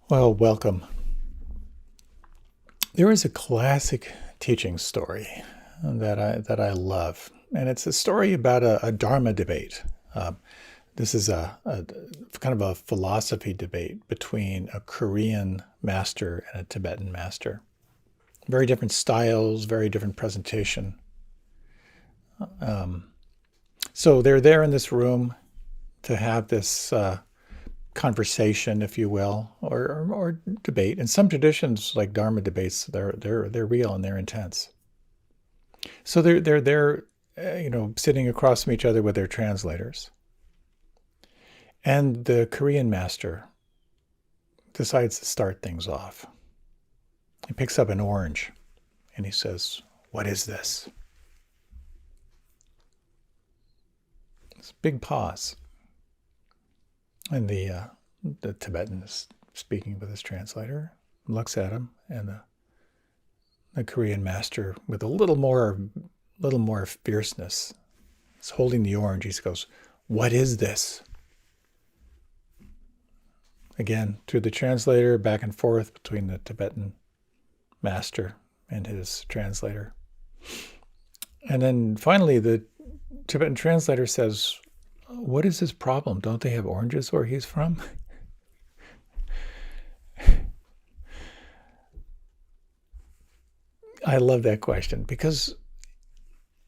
Well, welcome. There is a classic teaching story that I love, and it's a story about a Dharma debate. Uh, this is a kind of a philosophy debate between a Korean master and a Tibetan master. Very different styles, very different presentation. Um, so they're there in this room to have this conversation, if you will, or debate. In some traditions, like Dharma debates, they're real and they're intense. So they're sitting across from each other with their translators. And the Korean master decides to start things off. He picks up an orange and he says, "What is this?" It's a big pause. And the Tibetan is speaking with his translator, looks at him, and the Korean master, with a little more fierceness, is holding the orange. He goes, "What is this?" Again, through the translator, back and forth between the Tibetan master and his translator. And then finally, the Tibetan translator says, "What is his problem? Don't they have oranges where he's from?" I love that question because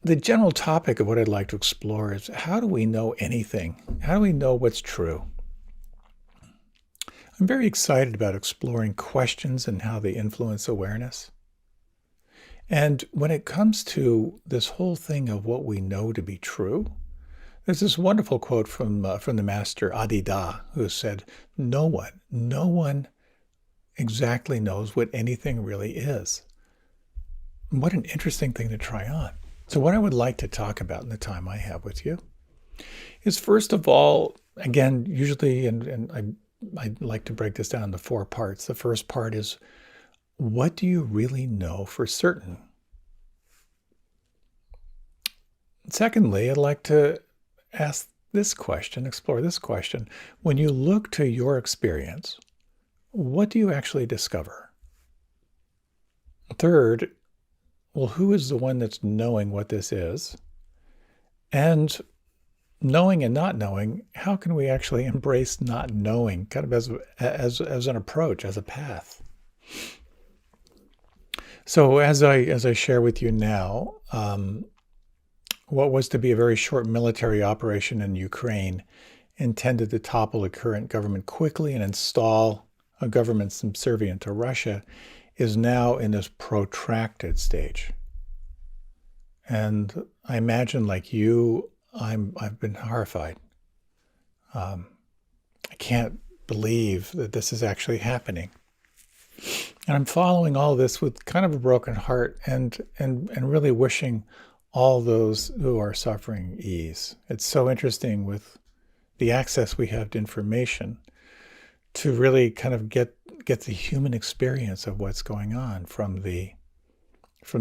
the general topic of what I'd like to explore is, how do we know anything? How do we know what's true? I'm very excited about exploring questions and how they influence awareness. And when it comes to this whole thing of what we know to be true, there's this wonderful quote from the master Adida, who said, "No one exactly knows what anything really is." And what an interesting thing to try on. So what I would like to talk about in the time I have with you is, first of all, again, usually, and I like to break this down into four parts. The first part is, what do you really know for certain? Secondly, I'd like to ask this question, explore this question. When you look to your experience, what do you actually discover? Third, well, who is the one that's knowing what this is? And knowing and not knowing, how can we actually embrace not knowing, kind of as an approach, as a path? So as I share with you now, what was to be a very short military operation in Ukraine, intended to topple the current government quickly and install a government subservient to Russia, is now in this protracted stage. And I imagine, like you, I've been horrified. Um, I can't believe that this is actually happening. And I'm following all this with kind of a broken heart, and really wishing all those who are suffering ease. It's so interesting with the access we have to information to really kind of get the human experience of what's going on, from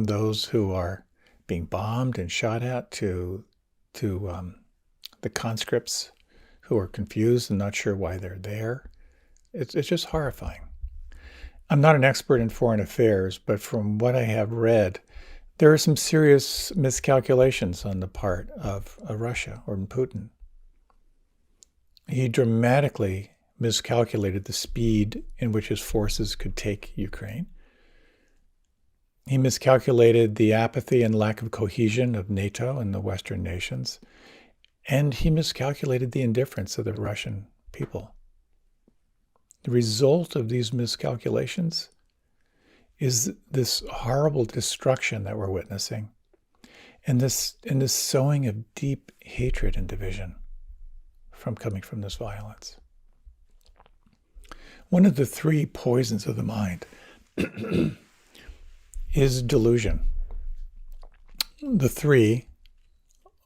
those who are being bombed and shot at, to the conscripts who are confused and not sure why they're there. It's just horrifying. I'm not an expert in foreign affairs, but from what I have read, there are some serious miscalculations on the part of Russia, or Putin. He dramatically miscalculated the speed in which his forces could take Ukraine. He miscalculated the apathy and lack of cohesion of NATO and the Western nations. And he miscalculated the indifference of the Russian people. The result of these miscalculations is this horrible destruction that we're witnessing, and this sowing of deep hatred and division coming from this violence. One of the three poisons of the mind is delusion. The three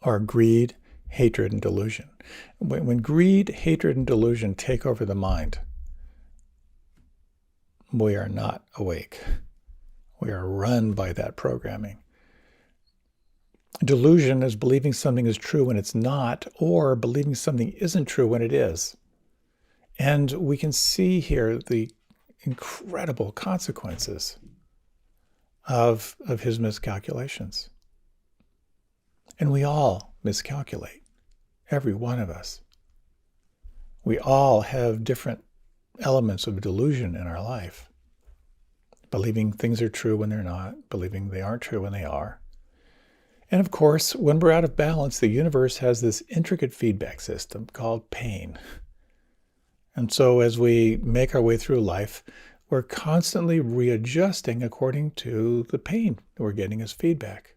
are greed, hatred, and delusion. When greed, hatred, and delusion take over the mind, we are not awake. We are run by that programming. Delusion is believing something is true when it's not, or believing something isn't true when it is. And we can see here the incredible consequences of his miscalculations. And we all miscalculate, every one of us. We all have different elements of delusion in our life. Believing things are true when they're not, believing they aren't true when they are. And of course, when we're out of balance, the universe has this intricate feedback system called pain. And so as we make our way through life, we're constantly readjusting according to the pain we're getting as feedback.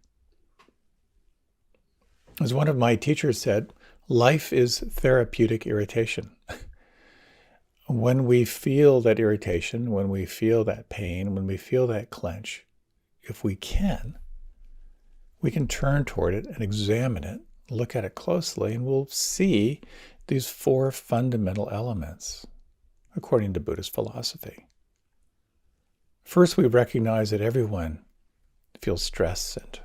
As one of my teachers said, life is therapeutic irritation. When we feel that irritation, when we feel that pain, when we feel that clench, if we can turn toward it and examine it, look at it closely, and we'll see these 4 fundamental elements, according to Buddhist philosophy. First, we recognize that everyone feels stress and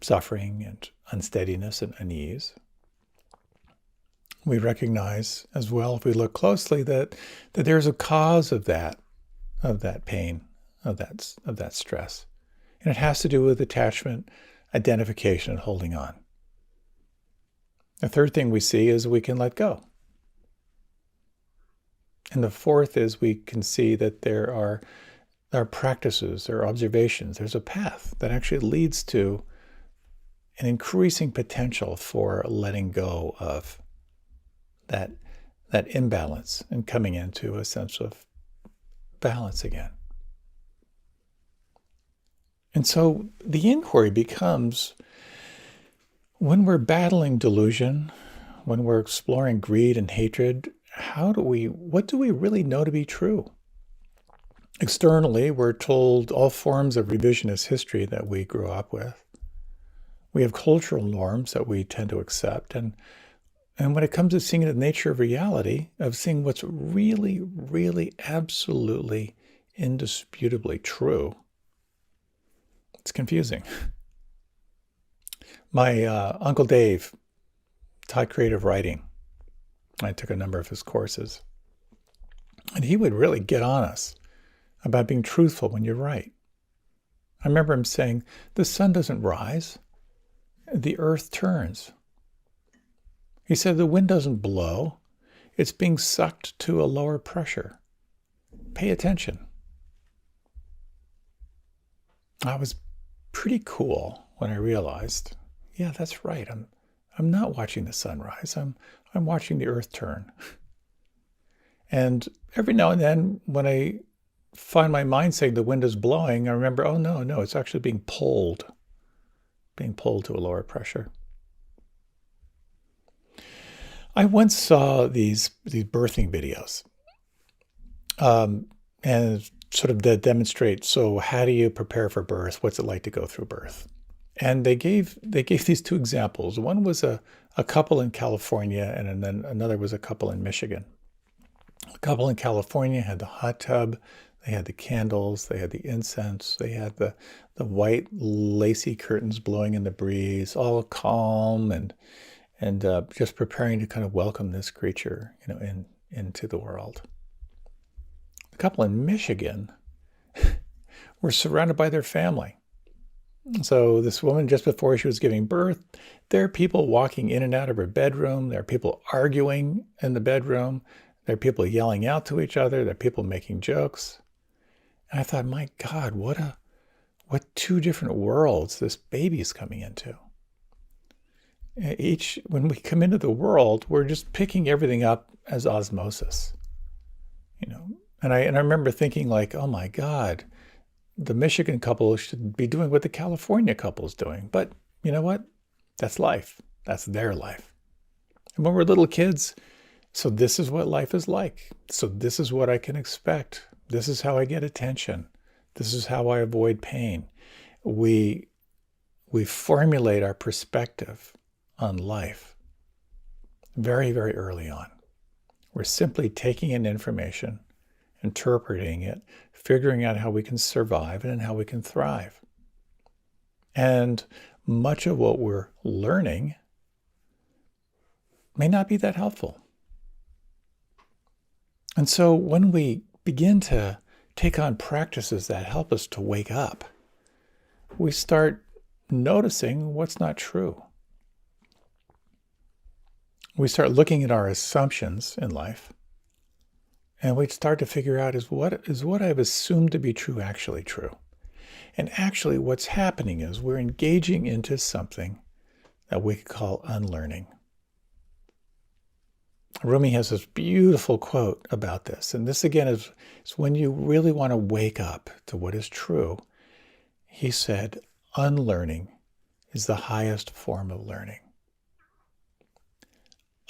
suffering and unsteadiness and unease. We recognize as well, if we look closely, that there's a cause of that pain, of that stress. And it has to do with attachment, identification, and holding on. The third thing we see is we can let go. And the fourth is we can see that there are practices, there are observations, there's a path that actually leads to an increasing potential for letting go of that imbalance and coming into a sense of balance again. And so the inquiry becomes, when we're battling delusion, when we're exploring greed and hatred, what do we really know to be true? Externally, we're told all forms of revisionist history that we grew up with. We have cultural norms that we tend to accept. And when it comes to seeing the nature of reality, of seeing what's really, really, absolutely, indisputably true, it's confusing. My Uncle Dave taught creative writing. I took a number of his courses. And he would really get on us about being truthful when you write. I remember him saying, the sun doesn't rise, the earth turns. He said the wind doesn't blow, it's being sucked to a lower pressure. Pay attention. I was pretty cool when I realized, yeah, that's right. I'm not watching the sunrise. I'm watching the earth turn. And every now and then when I find my mind saying the wind is blowing, I remember, oh no, it's actually being pulled to a lower pressure. I once saw these birthing videos, and sort of that demonstrate, so how do you prepare for birth? What's it like to go through birth? And they gave these 2 examples. One was a couple in California, and then another was a couple in Michigan. A couple in California had the hot tub, they had the candles, they had the incense, they had the white lacy curtains blowing in the breeze, all calm and just preparing to kind of welcome this creature, into the world. The couple in Michigan were surrounded by their family. So this woman, just before she was giving birth, there are people walking in and out of her bedroom. There are people arguing in the bedroom. There are people yelling out to each other. There are people making jokes. And I thought, my God, what 2 different worlds this baby is coming into. When we come into the world, we're just picking everything up as osmosis, And I remember thinking, like, oh my God, the Michigan couple should be doing what the California couple is doing. But you know what? That's life. That's their life. And when we're little kids, so this is what life is like. So this is what I can expect. This is how I get attention. This is how I avoid pain. We formulate our perspective on life very, very early on. We're simply taking in information, interpreting it, figuring out how we can survive and how we can thrive. And much of what we're learning may not be that helpful. And so when we begin to take on practices that help us to wake up, we start noticing what's not true. We start looking at our assumptions in life, and we start to figure out is what I've assumed to be true actually true? And actually what's happening is we're engaging into something that we could call unlearning. Rumi has this beautiful quote about this. And this again is when you really want to wake up to what is true. He said, unlearning is the highest form of learning.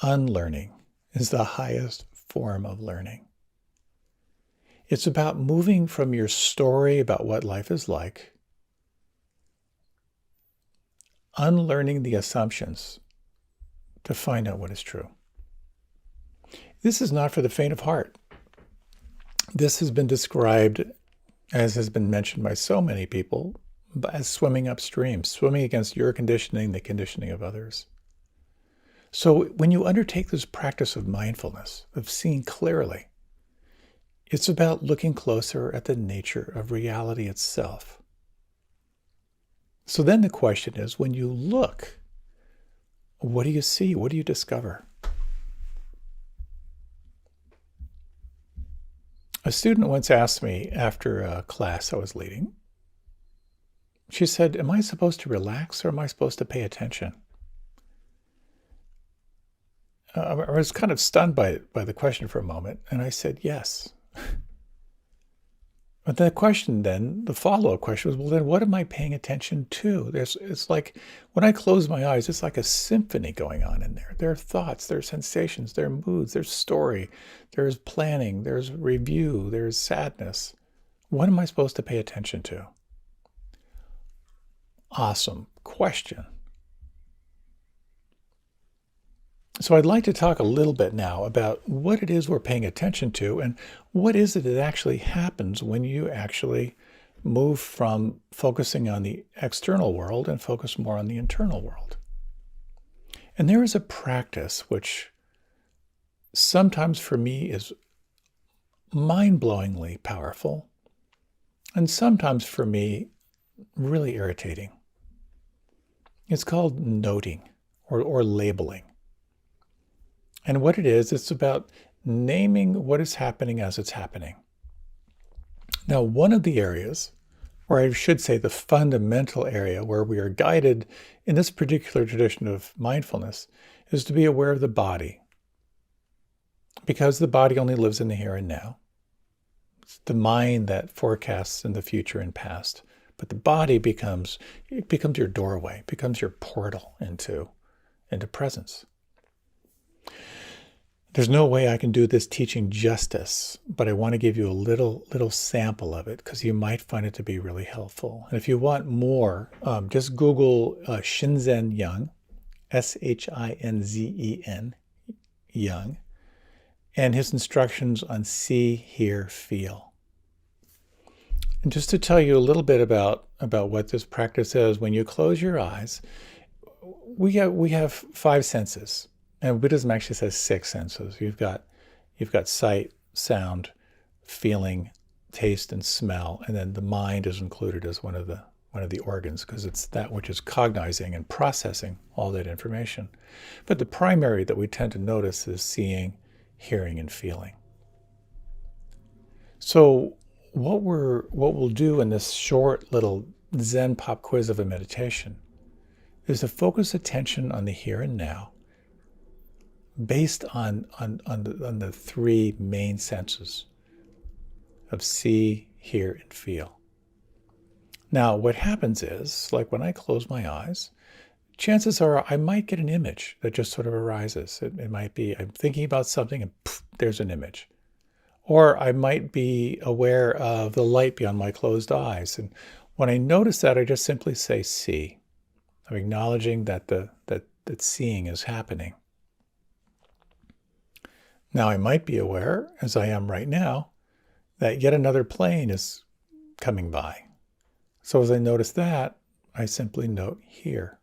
Unlearning is the highest form of learning. It's about moving from your story about what life is like, unlearning the assumptions to find out what is true. This is not for the faint of heart. This has been described, as has been mentioned by so many people, as swimming upstream, swimming against your conditioning, the conditioning of others. So when you undertake this practice of mindfulness, of seeing clearly, it's about looking closer at the nature of reality itself. So then the question is, when you look, what do you see? What do you discover? A student once asked me after a class I was leading, she said, am I supposed to relax or am I supposed to pay attention? I was kind of stunned by the question for a moment, and I said, yes. But the question then, the follow-up question was, well, then what am I paying attention to? It's like, when I close my eyes, it's like a symphony going on in there. There are thoughts, there are sensations, there are moods, there's story, there's planning, there's review, there's sadness. What am I supposed to pay attention to? Awesome question. So I'd like to talk a little bit now about what it is we're paying attention to and what is it that actually happens when you actually move from focusing on the external world and focus more on the internal world. And there is a practice which sometimes for me is mind-blowingly powerful and sometimes for me really irritating. It's called noting or labeling. And what it is, it's about naming what is happening as it's happening. Now, one of the areas, or I should say the fundamental area where we are guided in this particular tradition of mindfulness, is to be aware of the body. Because the body only lives in the here and now. It's the mind that forecasts in the future and past. But the body becomes your doorway, becomes your portal into presence. There's no way I can do this teaching justice, but I want to give you a little sample of it because you might find it to be really helpful. And if you want more, just Google Shinzen Young, Shinzen Young, and his instructions on see, hear, feel. And just to tell you a little bit about what this practice is, when you close your eyes, we have five senses. And Buddhism actually says six senses. You've got sight, sound, feeling, taste, and smell, and then the mind is included as one of the organs because it's that which is cognizing and processing all that information. But the primary that we tend to notice is seeing, hearing, and feeling. So what we'll do in this short little Zen pop quiz of a meditation is to focus attention on the here and now, based on the three main senses of see, hear, and feel. Now, what happens is, like when I close my eyes, chances are I might get an image that just sort of arises. It might be I'm thinking about something and poof, there's an image. Or I might be aware of the light beyond my closed eyes. And when I notice that, I just simply say see. I'm acknowledging that that seeing is happening. Now, I might be aware, as I am right now, that yet another plane is coming by. So as I notice that, I simply note here.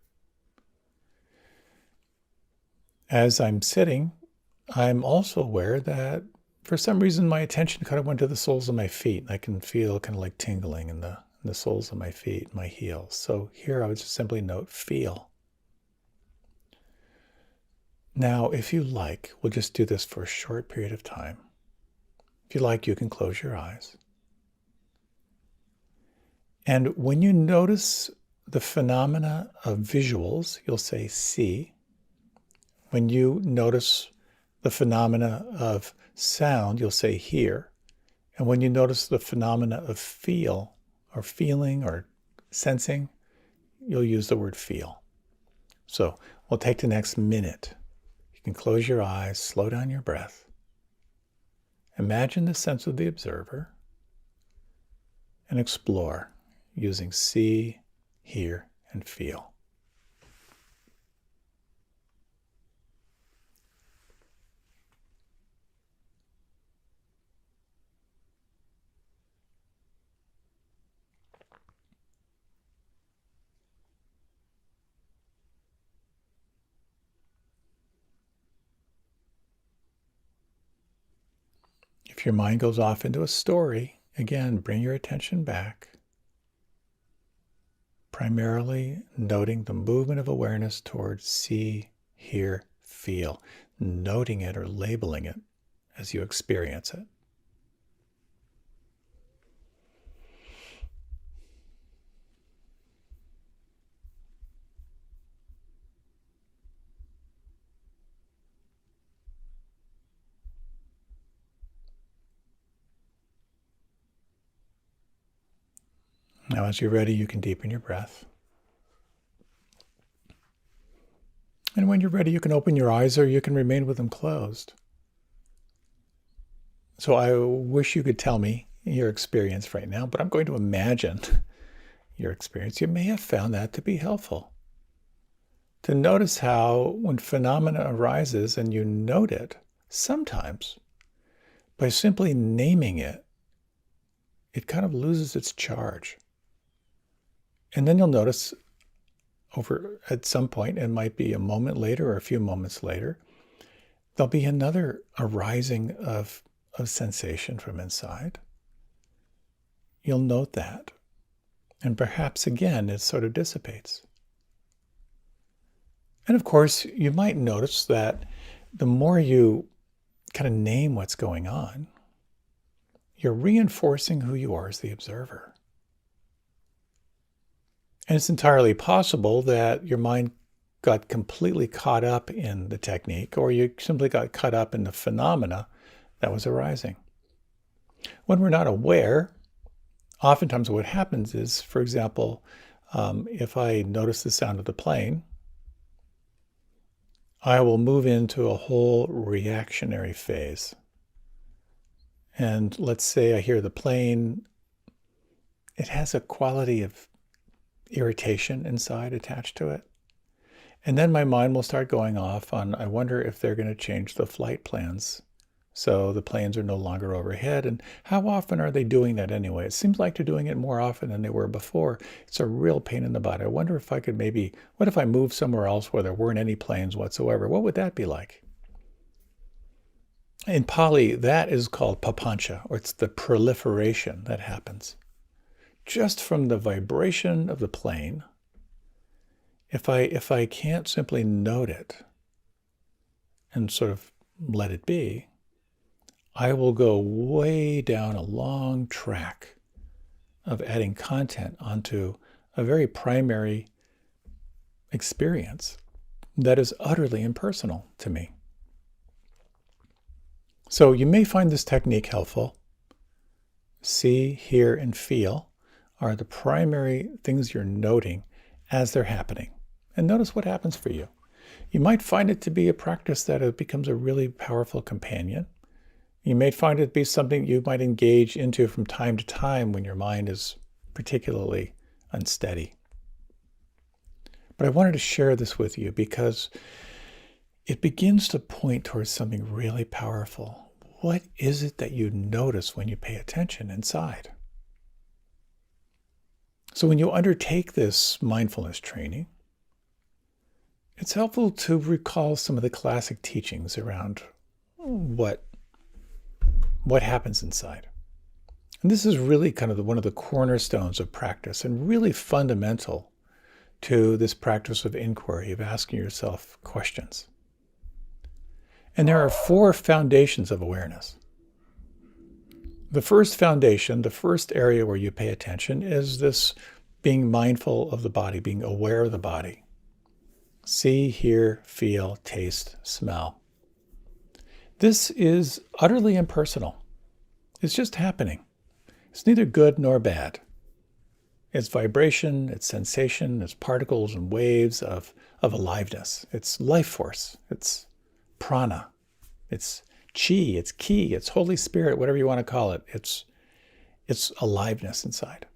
As I'm sitting, I'm also aware that for some reason, my attention kind of went to the soles of my feet. I can feel kind of like tingling in the soles of my feet, my heels. So here I would just simply note feel. Now, if you like, we'll just do this for a short period of time. If you like, you can close your eyes. And when you notice the phenomena of visuals, you'll say see. When you notice the phenomena of sound, you'll say hear. And when you notice the phenomena of feel or feeling or sensing, you'll use the word feel. So we'll take the next minute. You can close your eyes, slow down your breath. Imagine the sense of the observer and explore using see, hear, and feel. If your mind goes off into a story, again, bring your attention back, primarily noting the movement of awareness towards see, hear, feel, noting it or labeling it as you experience it. Now, as you're ready, you can deepen your breath. And when you're ready, you can open your eyes or you can remain with them closed. So I wish you could tell me your experience right now, but I'm going to imagine your experience. You may have found that to be helpful. To notice how when phenomena arises and you note it, sometimes by simply naming it, it kind of loses its charge. And then you'll notice over at some point, it might be a moment later or a few moments later, there'll be another arising of sensation from inside. You'll note that. And perhaps again, it sort of dissipates. And of course, you might notice that the more you kind of name what's going on, you're reinforcing who you are as the observer. And it's entirely possible that your mind got completely caught up in the technique, or you simply got caught up in the phenomena that was arising. When we're not aware, oftentimes what happens is, for example, if I notice the sound of the plane, I will move into a whole reactionary phase. And let's say I hear the plane, it has a quality of irritation inside attached to it. And then my mind will start going off on, I wonder if they're going to change the flight plans so the planes are no longer overhead. And how often are they doing that anyway? It seems like they're doing it more often than they were before. It's a real pain in the butt. I wonder if I could what if I moved somewhere else where there weren't any planes whatsoever? What would that be like? In Pali, that is called papancha, or it's the proliferation that happens. Just from the vibration of the plane, if I can't simply note it and sort of let it be, I will go way down a long track of adding content onto a very primary experience that is utterly impersonal to me. So you may find this technique helpful. See, hear, and feel are the primary things you're noting as they're happening. And notice what happens for you. You might find it to be a practice that it becomes a really powerful companion. You may find it to be something you might engage into from time to time when your mind is particularly unsteady. But I wanted to share this with you because it begins to point towards something really powerful. What is it that you notice when you pay attention inside? So when you undertake this mindfulness training, it's helpful to recall some of the classic teachings around what what happens inside. And this is really kind of one of the cornerstones of practice and really fundamental to this practice of inquiry, of asking yourself questions. And there are 4 foundations of awareness. The first foundation, the first area where you pay attention is this being mindful of the body, being aware of the body. See, hear, feel, taste, smell. This is utterly impersonal. It's just happening. It's neither good nor bad. It's vibration, it's sensation, it's particles and waves of aliveness. It's life force. It's prana. It's chi. It's ki. It's Holy Spirit, whatever you want to call it. It's aliveness inside.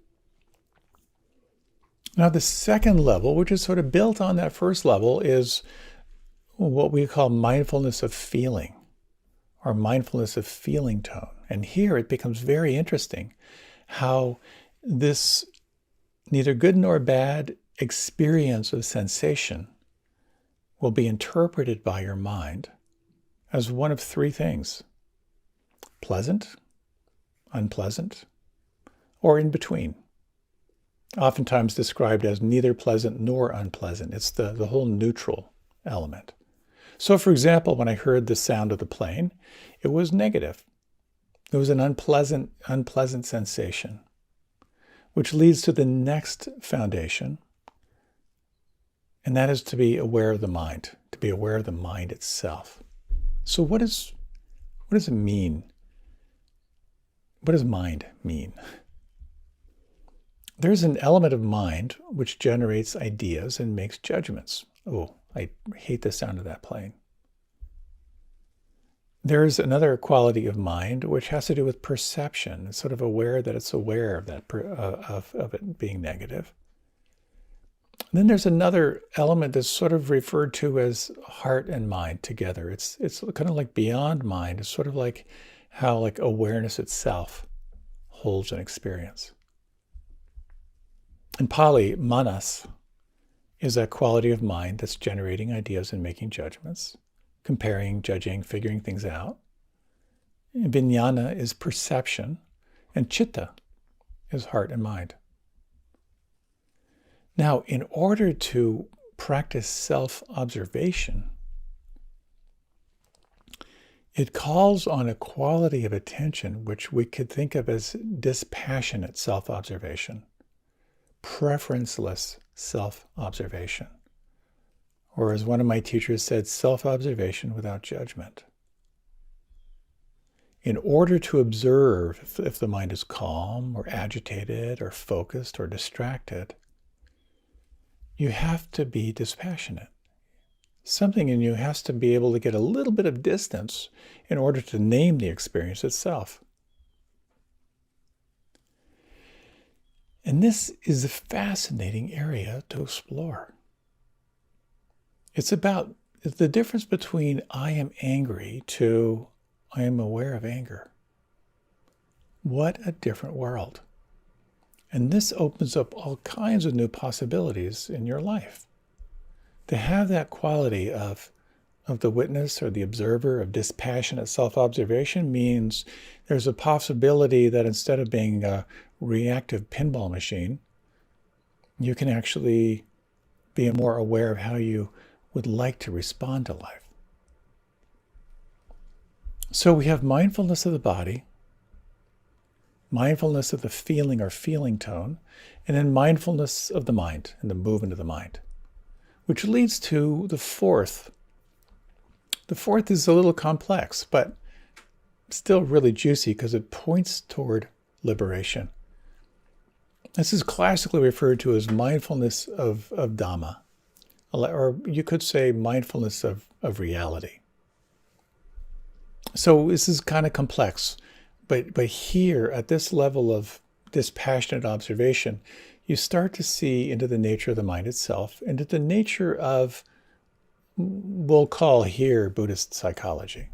Now, the second level, which is sort of built on that first level, is what we call mindfulness of feeling, or mindfulness of feeling tone. And here it becomes very interesting how this neither good nor bad experience of sensation will be interpreted by your mind as one of 3 things: pleasant, unpleasant, or in between. Oftentimes described as neither pleasant nor unpleasant. It's the whole neutral element. So, for example, when I heard the sound of the plane, it was negative. It was an unpleasant sensation, which leads to the next foundation, and that is to be aware of the mind, to be aware of the mind itself. So what does it mean? What does mind mean? There's an element of mind which generates ideas and makes judgments. Oh, I hate the sound of that plane. There's another quality of mind which has to do with perception. It's sort of aware that it's aware of that of it being negative. And then there's another element that's sort of referred to as heart and mind together. It's kind of like beyond mind. It's sort of like how like awareness itself holds an experience. In Pali, manas is a quality of mind that's generating ideas and making judgments, comparing, judging, figuring things out. Vijnana is perception, and chitta is heart and mind. Now, in order to practice self-observation, it calls on a quality of attention which we could think of as dispassionate self-observation, preferenceless self-observation, or as one of my teachers said, self-observation without judgment. In order to observe if the mind is calm or agitated or focused or distracted, you have to be dispassionate. Something in you has to be able to get a little bit of distance in order to name the experience itself. And this is a fascinating area to explore. It's about the difference between I am angry to I am aware of anger. What a different world. And this opens up all kinds of new possibilities in your life. To have that quality of the witness or the observer, of dispassionate self-observation, means there's a possibility that instead of being a reactive pinball machine, you can actually be more aware of how you would like to respond to life. So we have mindfulness of the body, mindfulness of the feeling or feeling tone, and then mindfulness of the mind and the movement of the mind, which leads to the fourth. The fourth is a little complex, but still really juicy because it points toward liberation. This is classically referred to as mindfulness of Dhamma, or you could say mindfulness of reality. So this is kind of complex, but here at this level of dispassionate observation, you start to see into the nature of the mind itself, into the nature of, we'll call here Buddhist psychology.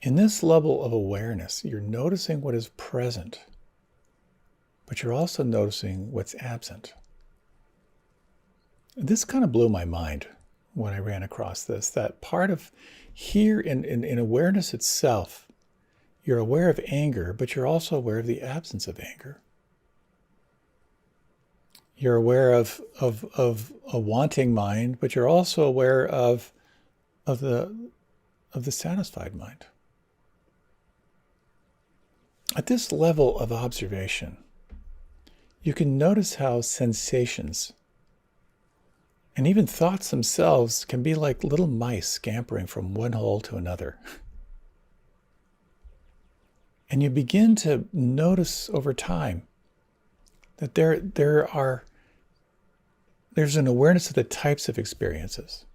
In this level of awareness, you're noticing what is present, but you're also noticing what's absent. This kind of blew my mind when I ran across this, that part of here in awareness itself, you're aware of anger, but you're also aware of the absence of anger. You're aware of a wanting mind, but you're also aware of the satisfied mind. At this level of observation, you can notice how sensations and even thoughts themselves can be like little mice scampering from one hole to another. And you begin to notice over time that there's an awareness of the types of experiences.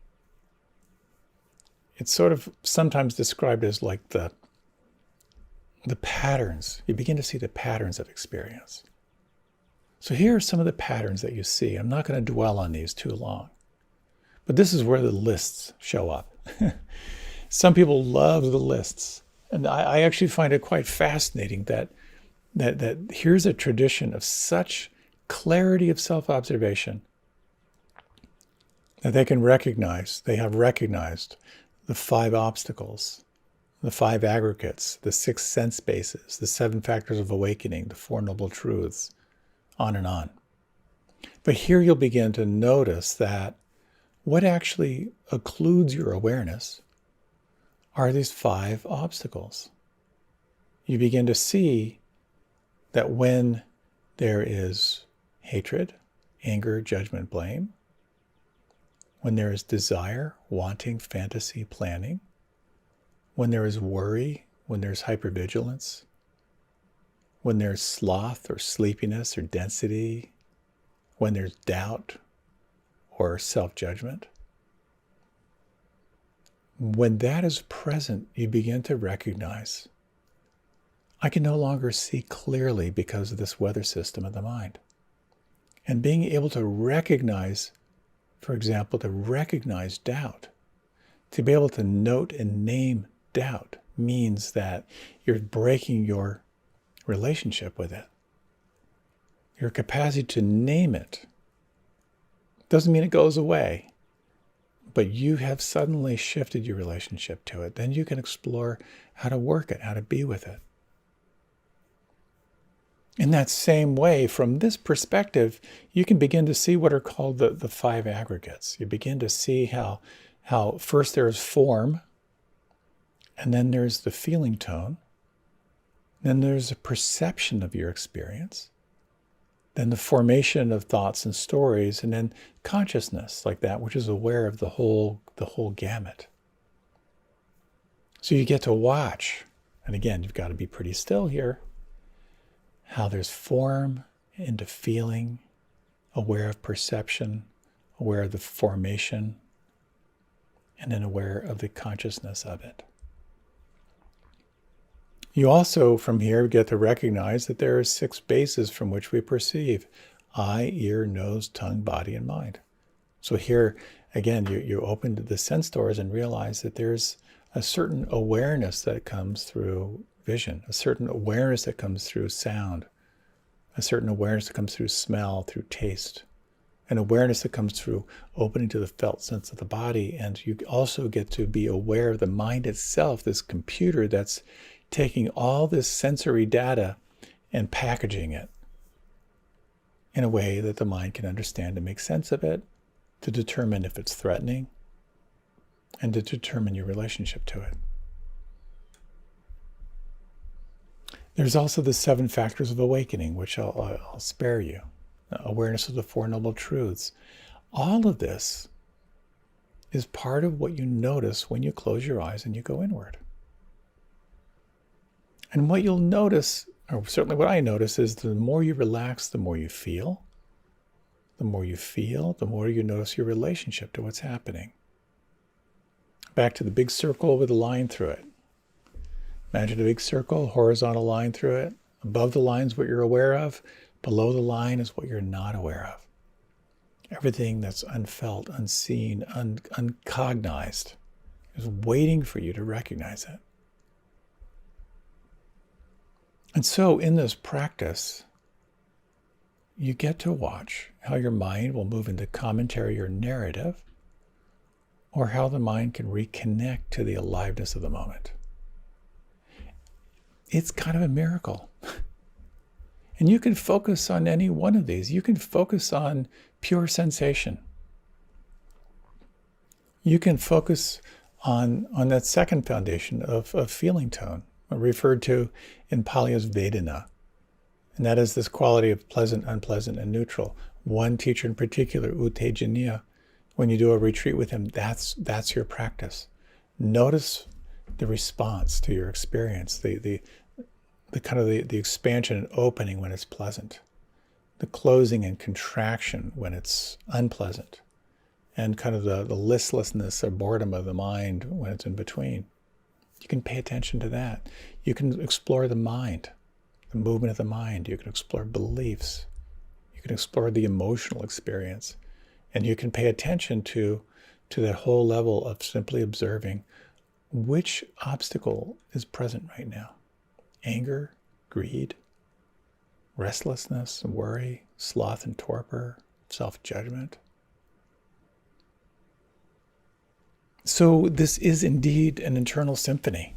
It's sort of sometimes described as like the patterns. You begin to see the patterns of experience. So here are some of the patterns that you see. I'm not going to dwell on these too long, but this is where the lists show up. Some people love the lists, and I actually find it quite fascinating that here's a tradition of such clarity of self-observation that they have recognized the 5 obstacles, the 5 aggregates, the 6 sense bases, the 7 factors of awakening, the 4 noble truths, on and on. But here you'll begin to notice that what actually occludes your awareness are these 5 obstacles. You begin to see that when there is hatred, anger, judgment, blame, when there is desire, wanting, fantasy, planning, when there is worry, when there's hypervigilance, when there's sloth or sleepiness or density, when there's doubt or self-judgment. When that is present, you begin to recognize, I can no longer see clearly because of this weather system of the mind. And being able to recognize, for example, to recognize doubt, to be able to note and name doubt means that you're breaking your relationship with it. Your capacity to name it doesn't mean it goes away, but you have suddenly shifted your relationship to it. Then you can explore how to work it, how to be with it. In that same way, from this perspective, you can begin to see what are called the 5 aggregates. You begin to see how first there is form, and then there's the feeling tone, then there's a perception of your experience, then the formation of thoughts and stories, and then consciousness, like that, which is aware of the whole gamut. So you get to watch, and again, you've got to be pretty still here, how there's form into feeling, aware of perception, aware of the formation, and then aware of the consciousness of it. You also, from here, get to recognize that there are 6 bases from which we perceive: eye, ear, nose, tongue, body, and mind. So here, again, you open to the sense doors and realize that there's a certain awareness that comes through vision, a certain awareness that comes through sound, a certain awareness that comes through smell, through taste, an awareness that comes through opening to the felt sense of the body. And you also get to be aware of the mind itself, this computer that's taking all this sensory data and packaging it in a way that the mind can understand and make sense of it, to determine if it's threatening, and to determine your relationship to it. There's also the 7 factors of awakening, which I'll spare you. Awareness of the 4 noble truths. All of this is part of what you notice when you close your eyes and you go inward. And what you'll notice, or certainly what I notice, is the more you relax, the more you feel. The more you feel, the more you notice your relationship to what's happening. Back to the big circle with a line through it. Imagine a big circle, horizontal line through it. Above the line is what you're aware of. Below the line is what you're not aware of. Everything that's unfelt, unseen, uncognized is waiting for you to recognize it. And so in this practice, you get to watch how your mind will move into commentary or narrative, or how the mind can reconnect to the aliveness of the moment. It's kind of a miracle. And you can focus on any one of these. You can focus on pure sensation. You can focus on that second foundation of feeling tone, referred to in Pali as Vedana. And that is this quality of pleasant, unpleasant, and neutral. One teacher in particular, Utejaniya, when you do a retreat with him, that's your practice. Notice the response to your experience, the kind of the expansion and opening when it's pleasant, the closing and contraction when it's unpleasant, and kind of the listlessness or boredom of the mind when it's in between. You can pay attention to that. You can explore the mind, the movement of the mind. You can explore beliefs. You can explore the emotional experience. And you can pay attention to that whole level of simply observing which obstacle is present right now. Anger, greed, restlessness, worry, sloth and torpor, self-judgment. So this is indeed an internal symphony.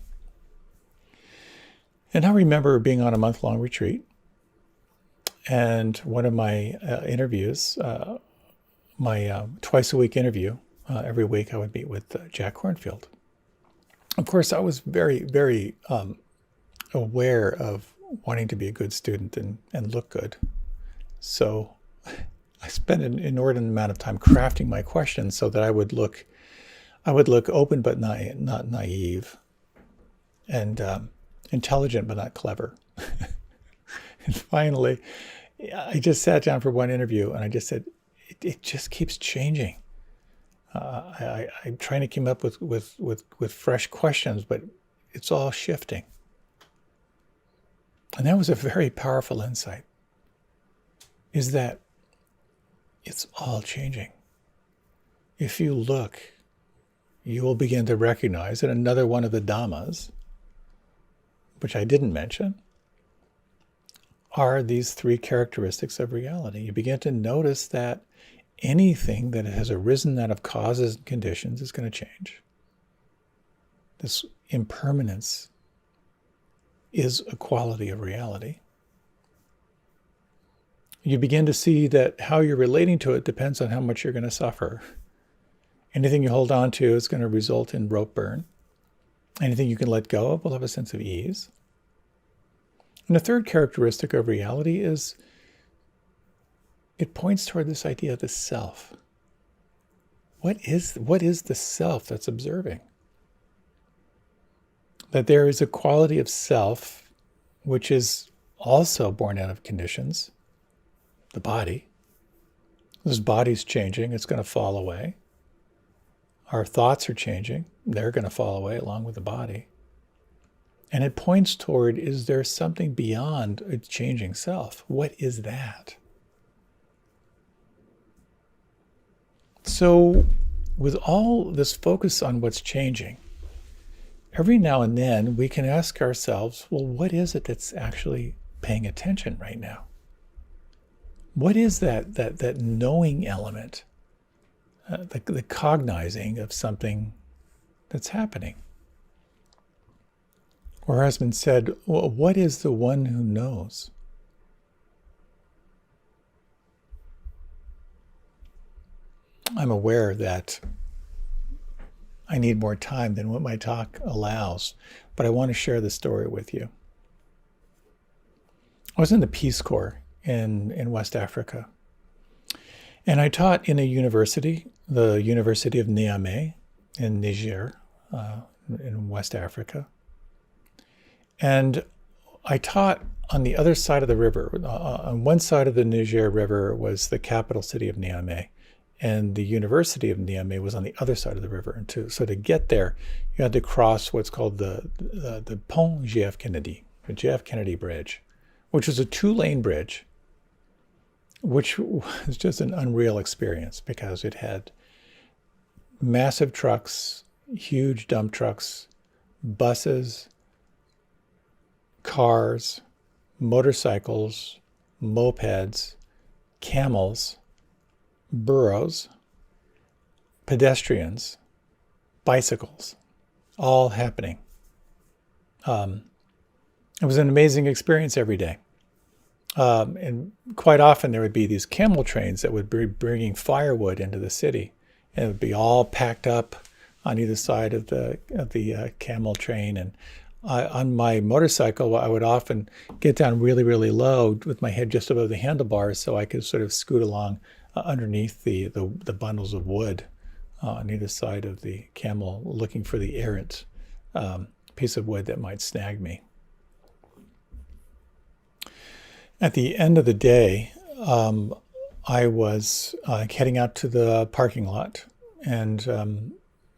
And I remember being on a month-long retreat, and one of my interviews, my twice-a-week interview, every week I would meet with Jack Kornfield. Of course, I was very, very aware of wanting to be a good student and look good. So I spent an inordinate amount of time crafting my questions so that I would look open but not naive, and intelligent but not clever. And finally, I just sat down for one interview and I just said, it just keeps changing. I'm trying to come up with fresh questions, but it's all shifting. And that was a very powerful insight, is that it's all changing. If you look, you will begin to recognize that another one of the dhammas, which I didn't mention, are these three characteristics of reality. You begin to notice that anything that has arisen out of causes and conditions is going to change. This impermanence is a quality of reality. You begin to see that how you're relating to it depends on how much you're going to suffer. Anything you hold on to is going to result in rope burn. Anything you can let go of will have a sense of ease. And the third characteristic of reality is it points toward this idea of the self. What is the self that's observing? That there is a quality of self which is also born out of conditions, the body. This body's changing, it's going to fall away. Our thoughts are changing, they're going to fall away along with the body. And it points toward, is there something beyond a changing self? What is that? So with all this focus on what's changing, every now and then we can ask ourselves, well, what is it that's actually paying attention right now? What is that knowing element, the cognizing of something that's happening? Or has been said, well, what is the one who knows? I'm aware that I need more time than what my talk allows, but I want to share the story with you. I was in the Peace Corps in West Africa, and I taught in a university, the University of Niamey in Niger, in West Africa. And I taught on the other side of the river. On one side of the Niger River was the capital city of Niamey, and the University of Niamey was on the other side of the river. And so to get there, you had to cross what's called the Pont J.F. Kennedy, the J.F. Kennedy Bridge, which was a 2-lane bridge, which was just an unreal experience because it had massive trucks, huge dump trucks, buses, cars, motorcycles, mopeds, camels, burros, pedestrians, bicycles, all happening. It was an amazing experience every day. And quite often there would be these camel trains that would be bringing firewood into the city. And it would be all packed up on either side of the camel train. And on my motorcycle, I would often get down really, really low with my head just above the handlebars so I could sort of scoot along underneath the bundles of wood on either side of the camel, looking for the errant piece of wood that might snag me. At the end of the day, I was heading out to the parking lot and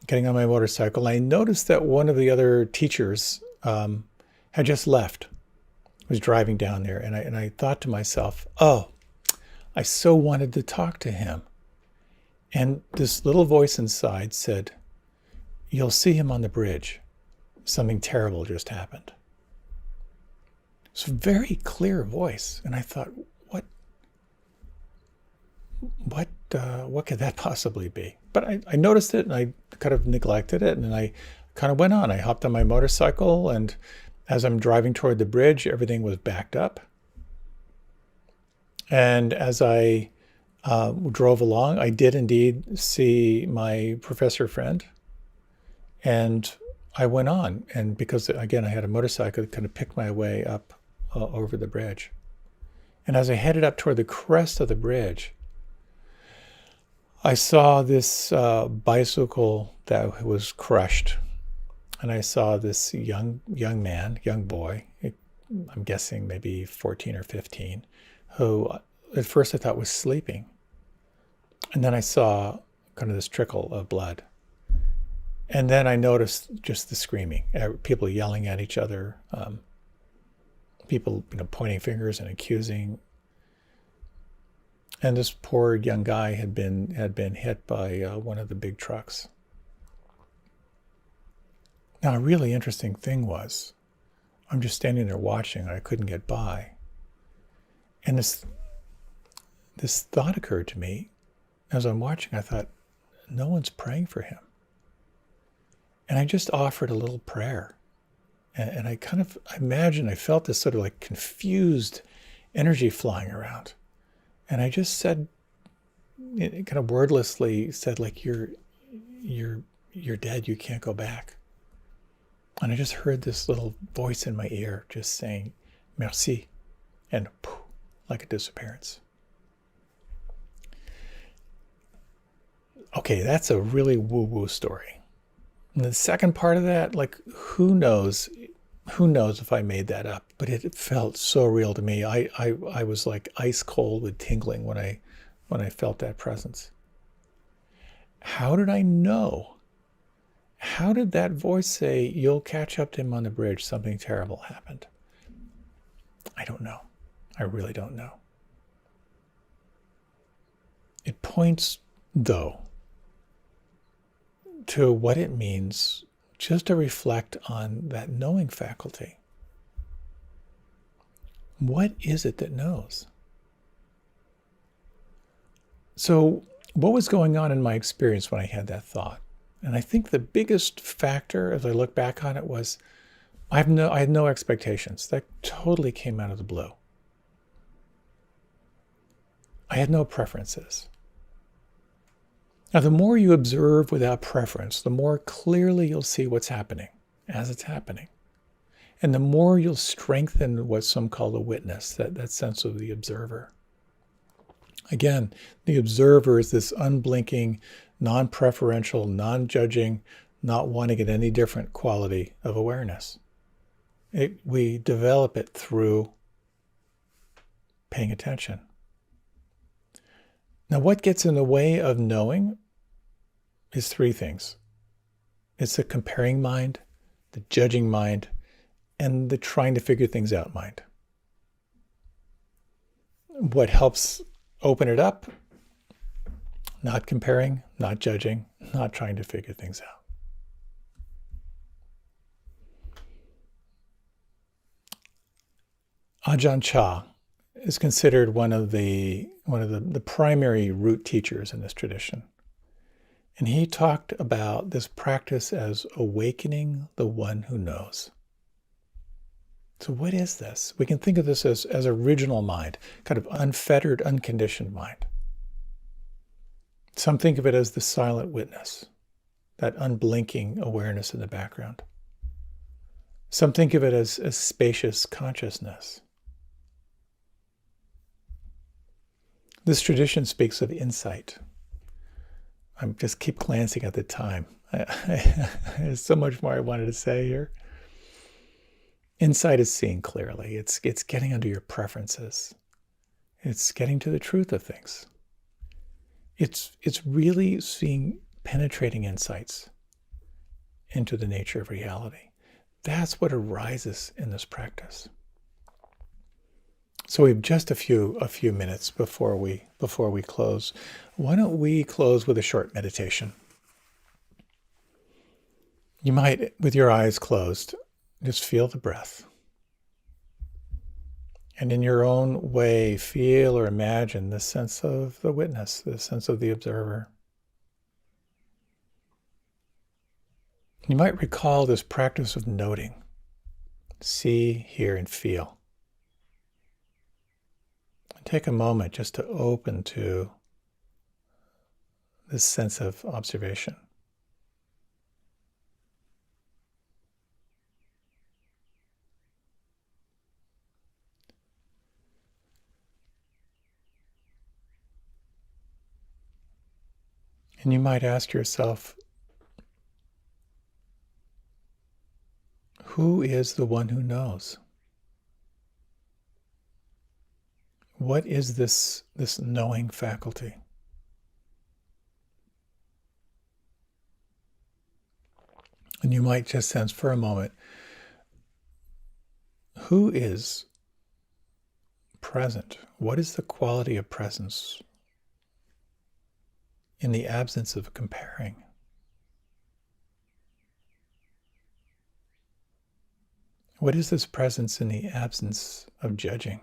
getting on my motorcycle. I noticed that one of the other teachers had just left, was driving down there. And I thought to myself, oh, I so wanted to talk to him. And this little voice inside said, you'll see him on the bridge. Something terrible just happened. It's a very clear voice. And I thought, what could that possibly be? But I noticed it and I kind of neglected it. And I kind of went on. I hopped on my motorcycle, and as I'm driving toward the bridge, everything was backed up. And as I drove along, I did indeed see my professor friend. And I went on. And because, again, I had a motorcycle that kind of picked my way up over the bridge. And as I headed up toward the crest of the bridge, I saw this bicycle that was crushed. And I saw this young boy, I'm guessing maybe 14 or 15, who at first I thought was sleeping. And then I saw kind of this trickle of blood. And then I noticed just the screaming, people yelling at each other, people pointing fingers and accusing. And this poor young guy had been hit by one of the big trucks. Now, a really interesting thing was, I'm just standing there watching, and I couldn't get by. And this thought occurred to me as I'm watching. I thought, no one's praying for him. And I just offered a little prayer. And I imagine, I felt this sort of like confused energy flying around. And I just said, kind of wordlessly said, like, you're dead, you can't go back. And I just heard this little voice in my ear just saying, merci, and poof, like a disappearance. Okay, that's a really woo-woo story. And the second part of that, like, who knows if I made that up, but it felt so real to me. I was like ice cold with tingling when I felt that presence. How did I know? How did that voice say, you'll catch up to him on the bridge, something terrible happened? I don't know. I really don't know. It points, though, to what it means just to reflect on that knowing faculty. What is it that knows? So what was going on in my experience when I had that thought? And I think the biggest factor, as I look back on it, was I had no expectations. That totally came out of the blue. I had no preferences. Now, the more you observe without preference, the more clearly you'll see what's happening as it's happening. And the more you'll strengthen what some call the witness, that sense of the observer. Again, the observer is this unblinking, non-preferential, non-judging, not wanting it any different quality of awareness. We develop it through paying attention. Now, what gets in the way of knowing is three things. It's the comparing mind, the judging mind, and the trying to figure things out mind. What helps open it up? Not comparing, not judging, not trying to figure things out. Ajahn Chah is considered one of the primary root teachers in this tradition. And he talked about this practice as awakening the one who knows. So what is this? We can think of this as original mind, kind of unfettered, unconditioned mind. Some think of it as the silent witness, that unblinking awareness in the background. Some think of it as spacious consciousness. This tradition speaks of insight. I just keep glancing at the time. There's so much more I wanted to say here. Insight is seeing clearly. It's getting under your preferences. It's getting to the truth of things. It's really seeing penetrating insights into the nature of reality. That's what arises in this practice. So we have just a few minutes before we close. Why don't we close with a short meditation? You might, with your eyes closed, just feel the breath. And in your own way, feel or imagine the sense of the witness, the sense of the observer. You might recall this practice of noting. See, hear, and feel. Take a moment just to open to this sense of observation. And you might ask yourself, who is the one who knows? What is this knowing faculty? And you might just sense for a moment, who is present? What is the quality of presence in the absence of comparing? What is this presence in the absence of judging?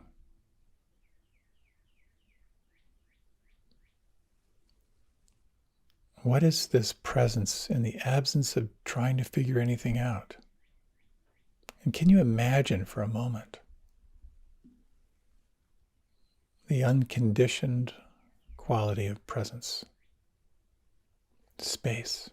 What is this presence in the absence of trying to figure anything out? And can you imagine for a moment the unconditioned quality of presence, space?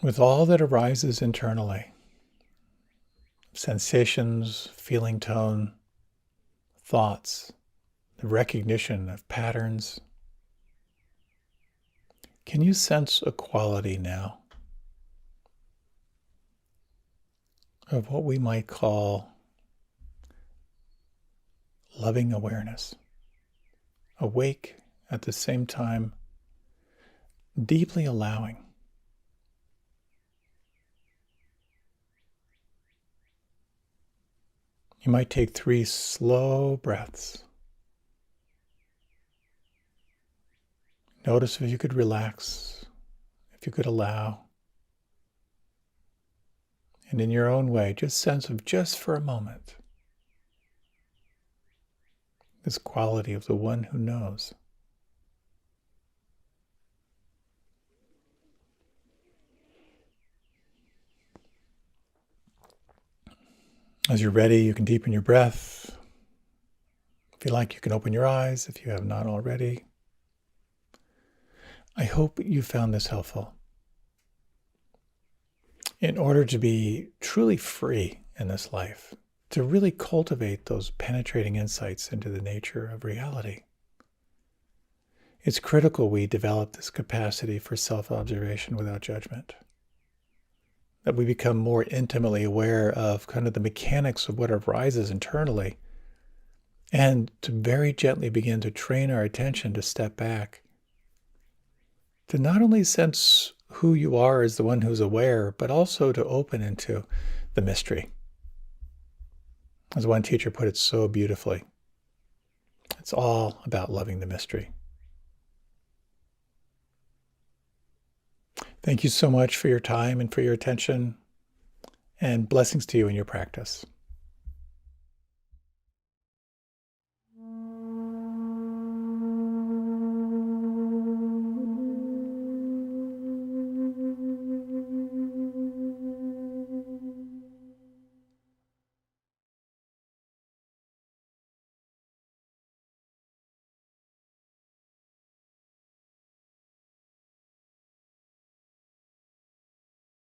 With all that arises internally, sensations, feeling tone, thoughts, the recognition of patterns, can you sense a quality now of what we might call loving awareness? Awake at the same time, deeply allowing. You might take 3 slow breaths. Notice if you could relax, if you could allow. And in your own way, just sense of just for a moment this quality of the one who knows. As you're ready, you can deepen your breath. If you like, you can open your eyes if you have not already. I hope you found this helpful. In order to be truly free in this life, to really cultivate those penetrating insights into the nature of reality, it's critical we develop this capacity for self-observation without judgment. That we become more intimately aware of kind of the mechanics of what arises internally, and to very gently begin to train our attention to step back, to not only sense who you are as the one who's aware, but also to open into the mystery. As one teacher put it so beautifully, it's all about loving the mystery. Thank you so much for your time and for your attention. and blessings to you in your practice.